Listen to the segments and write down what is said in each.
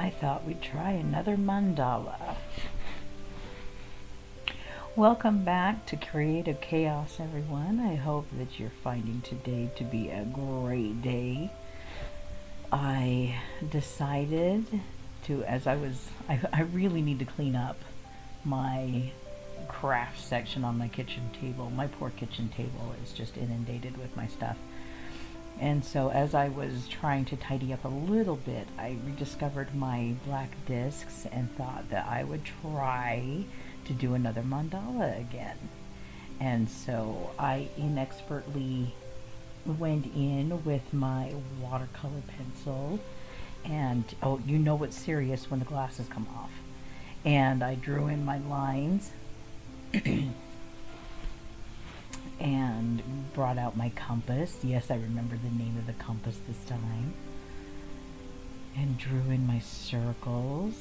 I thought we'd try another mandala. Welcome back to Creative Chaos, everyone. I hope that you're finding today to be a great day. I decided to, I really need to clean up my craft section on my kitchen table. My poor kitchen table is just inundated with my stuff. And so as I was trying to tidy up a little bit, I rediscovered my black discs and thought that I would try to do another mandala again. And so I inexpertly went in with my watercolor pencil and, oh, you know it's serious when the glasses come off. And I drew in my lines and brought out my compass. Yes, I remember the name of the compass this time. And drew in my circles.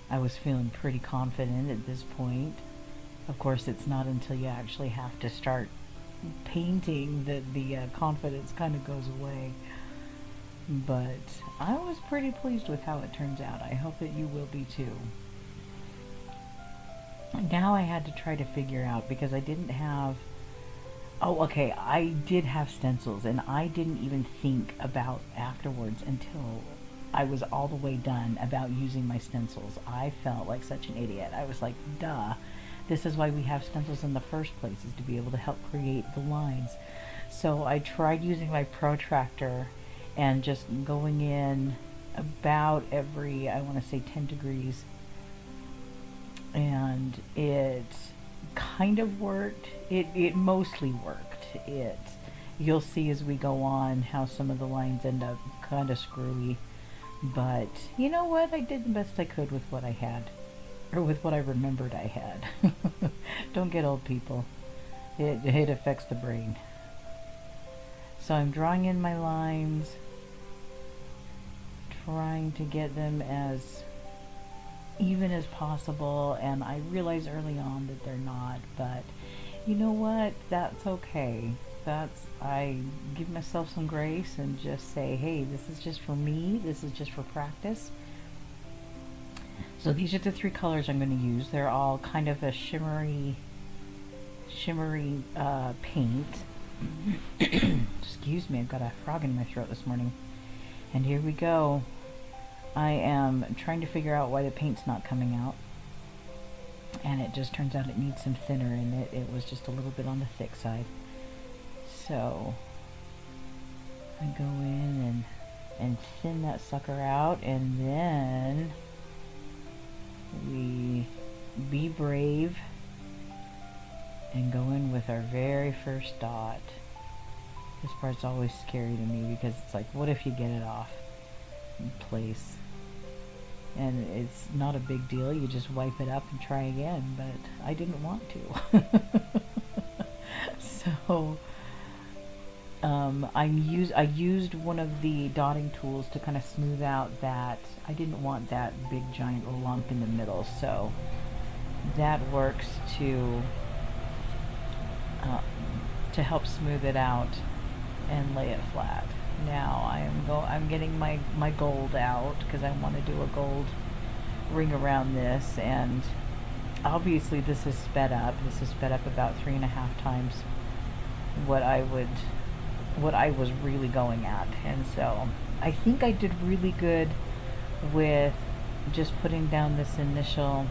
I was feeling pretty confident at this point. Of course, it's not until you actually have to start painting that the confidence kind of goes away. But I was pretty pleased with how it turns out. I hope that you will be too. Now I had to try to figure out, because I didn't have, I did have stencils, and I didn't even think about afterwards until I was all the way done about using my stencils. I felt like such an idiot. I was like, duh, this is why we have stencils in the first place, is to be able to help create the lines. So I tried using my protractor and just going in about every, I want to say 10 degrees, and it kind of worked. It mostly worked. You'll see as we go on how some of the lines end up kind of screwy, but you know what, I did the best I could with what I had, or with what I remembered I had. Don't get old, people. It affects the brain. So I'm drawing in my lines, trying to get them as even as possible, and I realize early on that they're not, but you know what, that's okay. I give myself some grace and just say, hey, this is just for me, this is just for practice. So these are the three colors I'm going to use. They're all kind of a shimmery paint. Excuse me, I've got a frog in my throat this morning. And here we go. I am trying to figure out why the paint's not coming out, and it just turns out it needs some thinner in it. It was just a little bit on the thick side. So I go in and thin that sucker out, and then we be brave and go in with our very first dot. This part's always scary to me because it's like, what if you get it off in place? And it's not a big deal, you just wipe it up and try again, but I didn't want to. So I used one of the dotting tools to kind of smooth out that, I didn't want that big giant lump in the middle, so that works to help smooth it out and lay it flat. Now I'm getting my gold out because I want to do a gold ring around this, and obviously this is sped up. This is sped up about 3.5 times what I was really going at, and so I think I did really good with just putting down this initial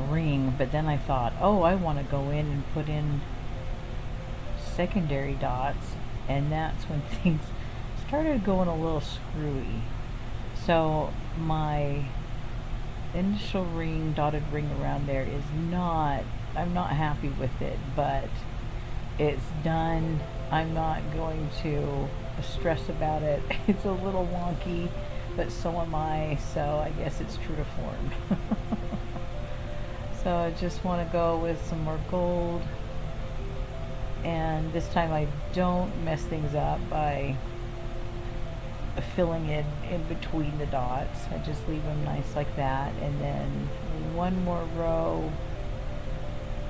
ring, but then I thought, oh, I want to go in and put in secondary dots, and that's when things started going a little screwy. So my initial ring, dotted ring around there is not, I'm not happy with it, but it's done. I'm not going to stress about it. It's a little wonky, but so am I, so I guess it's true to form. So I just want to go with some more gold. And this time I don't mess things up by filling in between the dots. I just leave them nice like that, and then one more row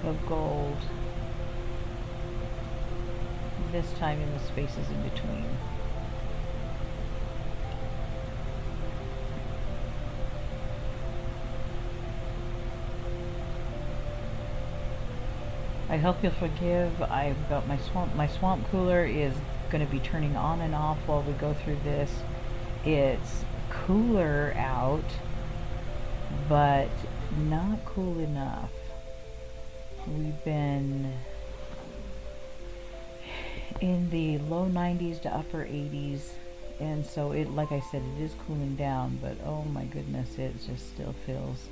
of gold this time in the spaces in between. I hope you'll forgive. I've got my swamp cooler is going to be turning on and off while we go through this. It's cooler out, but not cool enough. We've been in the low 90s to upper 80s, and so it, like I said, it is cooling down, but oh my goodness, it just still feels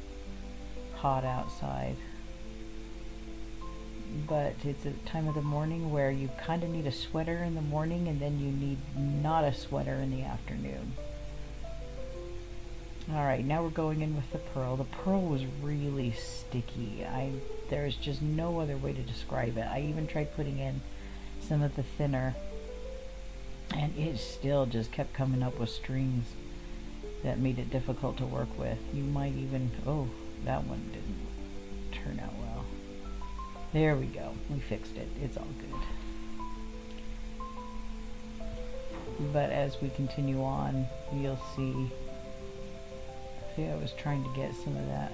hot outside. But it's a time of the morning where you kind of need a sweater in the morning, and then you need not a sweater in the afternoon. Alright, now we're going in with the pearl. The pearl was really sticky. There's just no other way to describe it. I even tried putting in some of the thinner, and it still just kept coming up with strings that made it difficult to work with. You might even, oh, that one didn't turn out well. There we go. We fixed it. It's all good. But as we continue on, you'll see. See, I was trying to get some of that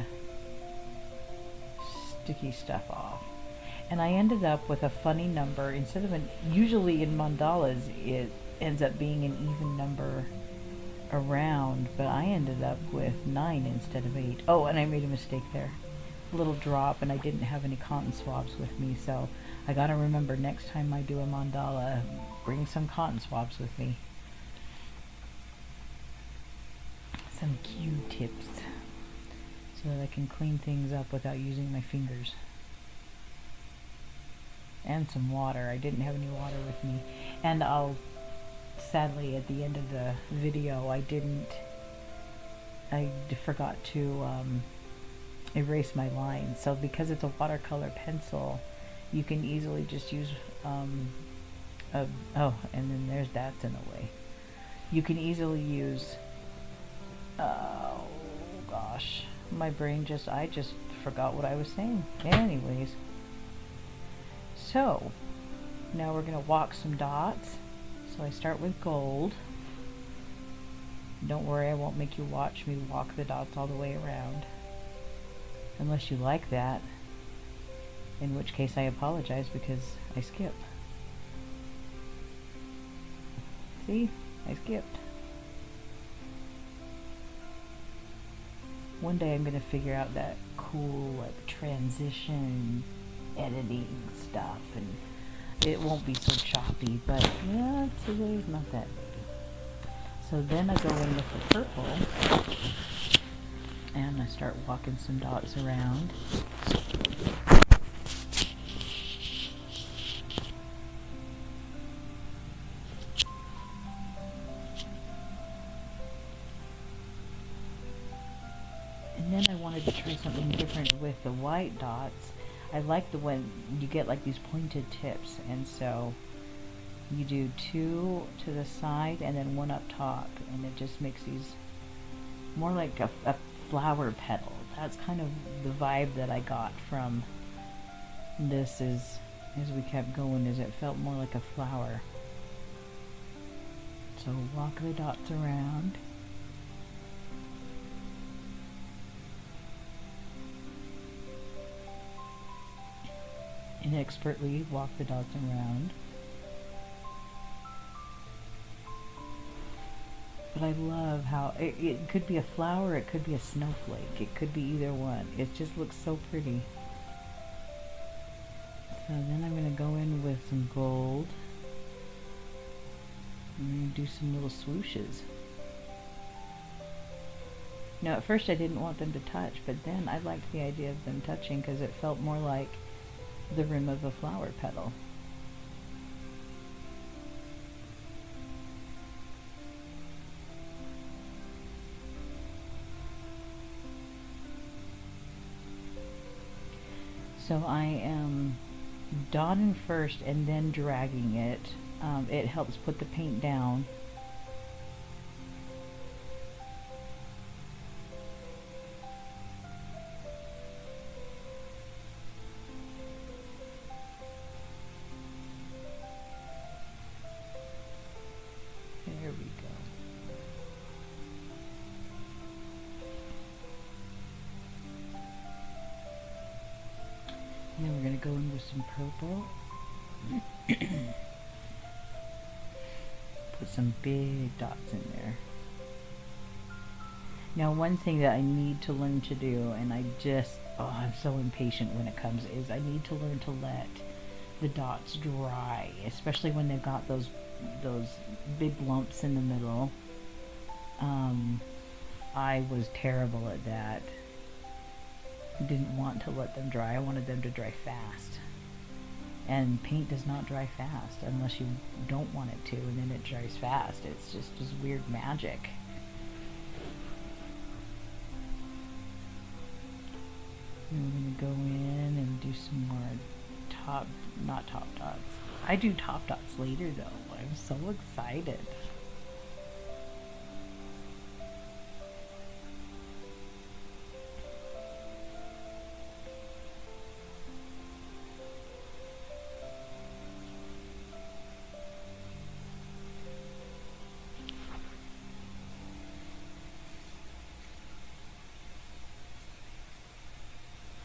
sticky stuff off. And I ended up with a funny number. Instead of usually in mandalas, it ends up being an even number around, but I ended up with 9 instead of 8. Oh, and I made a mistake there. A little drop, and I didn't have any cotton swabs with me, so I gotta remember next time I do a mandala, bring some cotton swabs with me. Some Q-tips, so that I can clean things up without using my fingers. And some water. I didn't have any water with me. And sadly, at the end of the video, I forgot to erase my lines. So because it's a watercolor pencil, you can easily just use, oh, and then there's that's in the way. You can easily use, oh gosh, my brain I just forgot what I was saying. Anyways, so now we're going to walk some dots. So I start with gold. Don't worry, I won't make you watch me walk the dots all the way around. Unless you like that. In which case I apologize because I skip. See? I skipped. One day I'm going to figure out that cool like transition editing stuff, and it won't be so choppy, but yeah, today's not that big. So then I go in with the purple and I start walking some dots around. And then I wanted to try something different with the white dots. I like the when you get like these pointed tips, and so you do 2 to the side and then 1 up top, and it just makes these more like a flower petal. That's kind of the vibe that I got from this as we kept going, is it felt more like a flower. So walk the dots around. And expertly walk the dots around. But I love how it could be a flower, it could be a snowflake, it could be either one. It just looks so pretty. So then I'm going to go in with some gold. I'm going to do some little swooshes. Now at first I didn't want them to touch, but then I liked the idea of them touching because it felt more like the rim of a flower petal. So I am dotting first and then dragging it. It helps put the paint down. There we go. And then we're going to go in with some purple. Put some big dots in there. Now, one thing that I need to learn to do, and I'm so impatient when it comes, is I need to learn to let the dots dry, especially when they've got those big lumps in the middle. I was terrible at that. Didn't want to let them dry. I wanted them to dry fast. And paint does not dry fast unless you don't want it to, and then it dries fast. It's just weird magic. And we're going to go in and do some more not top dots. I do top dots later though. I'm so excited.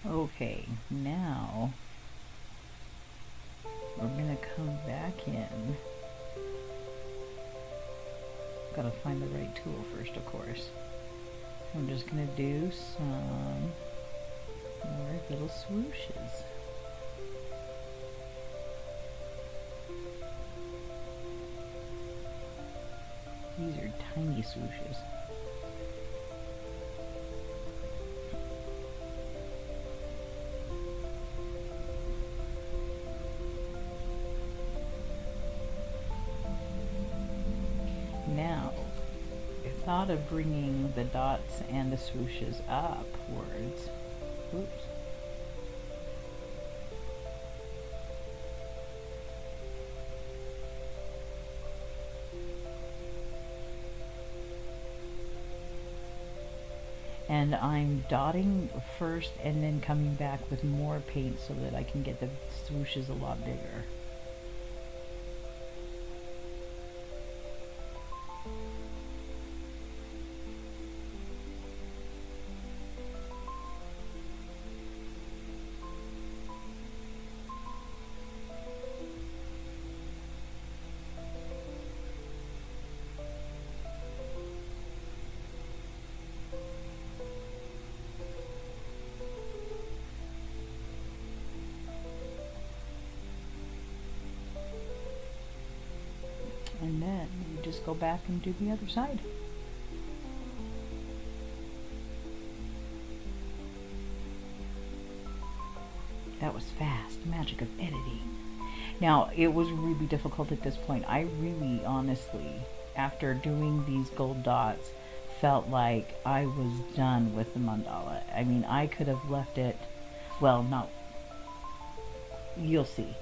Okay, now we're gonna come back in. Gotta find the right tool first, of course. I'm just gonna do some more little swooshes. These are tiny swooshes. Now, I thought of bringing the dots and the swooshes upwards. Oops. And I'm dotting first and then coming back with more paint so that I can get the swooshes a lot bigger. And then you just go back and do the other side. That was fast. Magic of editing. Now, it was really difficult at this point. I really, honestly, after doing these gold dots, felt like I was done with the mandala. I mean, I could have left it, well, not, you'll see.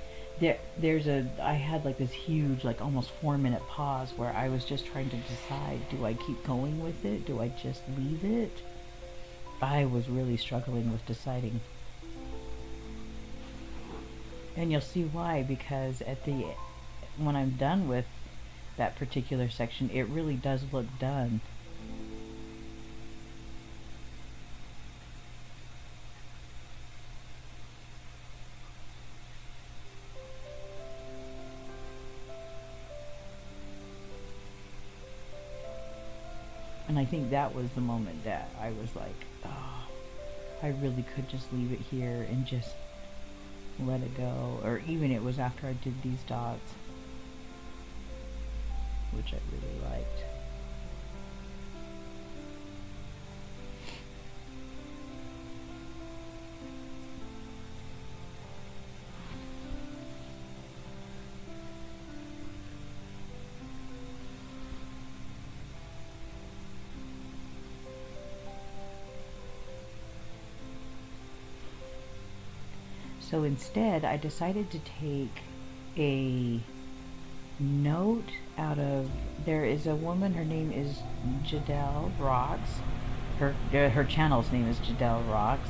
I had like this huge, like almost 4-minute pause where I was just trying to decide, do I keep going with it? Do I just leave it? I was really struggling with deciding. And you'll see why, because when I'm done with that particular section, it really does look done. And I think that was the moment that I was like, oh, I really could just leave it here and just let it go. Or even it was after I did these dots, which I really liked. So instead, I decided to take a note out of, there is a woman, her name is Jadelle Rocks. Her channel's name is Jadelle Rocks,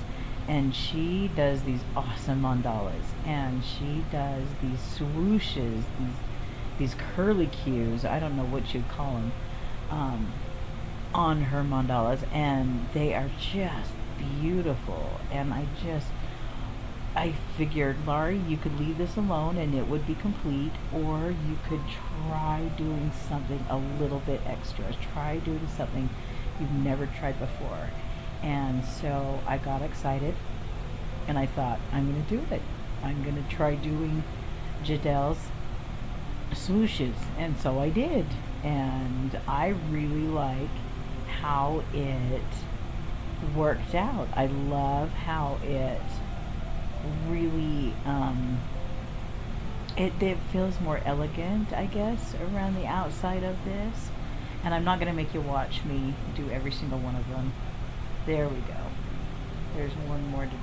and she does these awesome mandalas, and she does these swooshes, these curly cues, I don't know what you'd call them, um, on her mandalas, and they are just beautiful. And I figured, Laurie, you could leave this alone and it would be complete, or you could try doing something a little bit extra. Try doing something you've never tried before. And so I got excited and I thought, I'm going to do it. I'm going to try doing Jadel's swooshes. And so I did. And I really like how it worked out. I love how it really it feels more elegant, I guess, around the outside of this. And I'm not going to make you watch me do every single one of them. There we go. There's one more to do.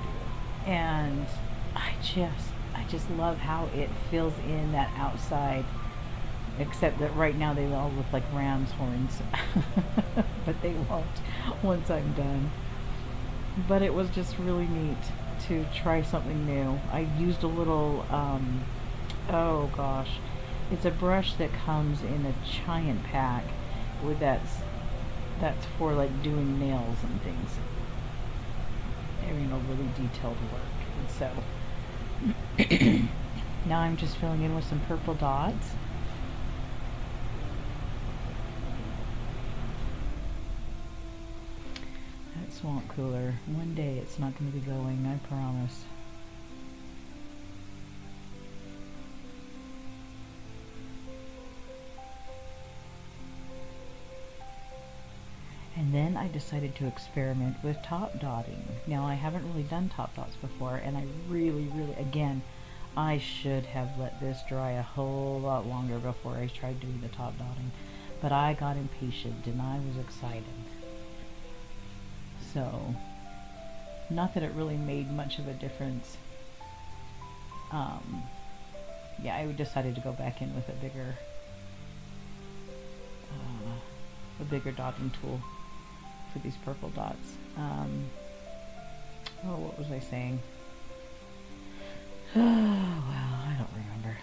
And I just love how it fills in that outside, except that right now they all look like ram's horns. But they won't once I'm done. But it was just really neat to try something new. I used a little, oh gosh, it's a brush that comes in a giant pack with that's for like doing nails and things. Really detailed work. And so now I'm just filling in with some purple dots. That swamp cooler, one day it's not going to be going, I promise. And then I decided to experiment with top dotting. Now, I haven't really done top dots before, and I really, again, I should have let this dry a whole lot longer before I tried doing the top dotting. But I got impatient, and I was excited. So, not that it really made much of a difference. Yeah, I decided to go back in with a bigger dotting tool for these purple dots. What was I saying? Oh, well, I don't remember.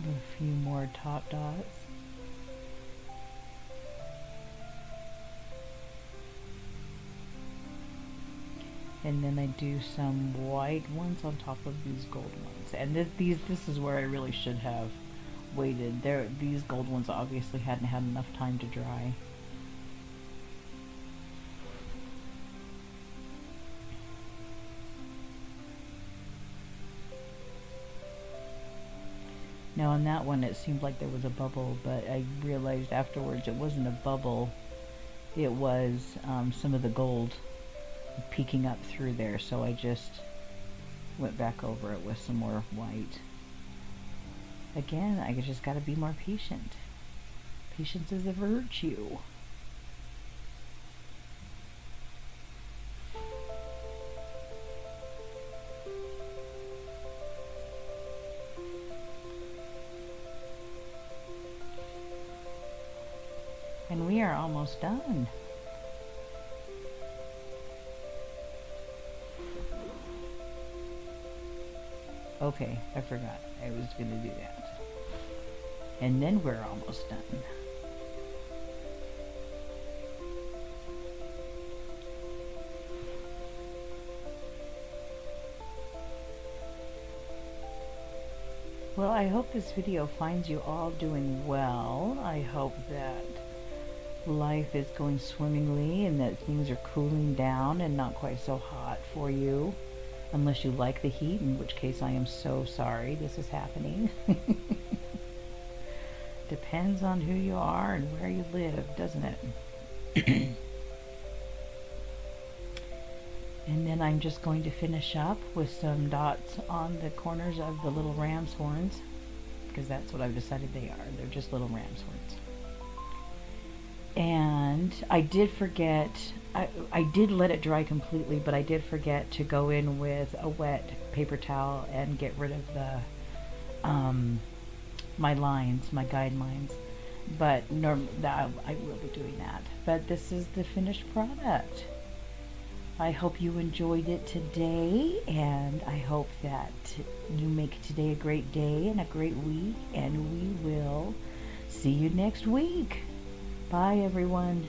A few more top dots. And then I do some white ones on top of these gold ones. And this is where I really should have waited. These gold ones obviously hadn't had enough time to dry. Now on that one it seemed like there was a bubble, but I realized afterwards it wasn't a bubble. It was some of the gold peeking up through there, so I just went back over it with some more white. Again, I just gotta be more patient. Patience is a virtue. And we are almost done. Okay, I forgot. I was going to do that. And then we're almost done. Well, I hope this video finds you all doing well. I hope that life is going swimmingly and that things are cooling down and not quite so hot for you. Unless you like the heat, in which case I am so sorry this is happening. Depends on who you are and where you live, doesn't it? And then I'm just going to finish up with some dots on the corners of the little ram's horns, because that's what I've decided they are. They're just little ram's horns. And I did forget, I did let it dry completely, but I did forget to go in with a wet paper towel and get rid of the my lines, my guide lines. But I will be doing that. But this is the finished product. I hope you enjoyed it today, and I hope that you make today a great day and a great week, and we will see you next week. Bye, everyone.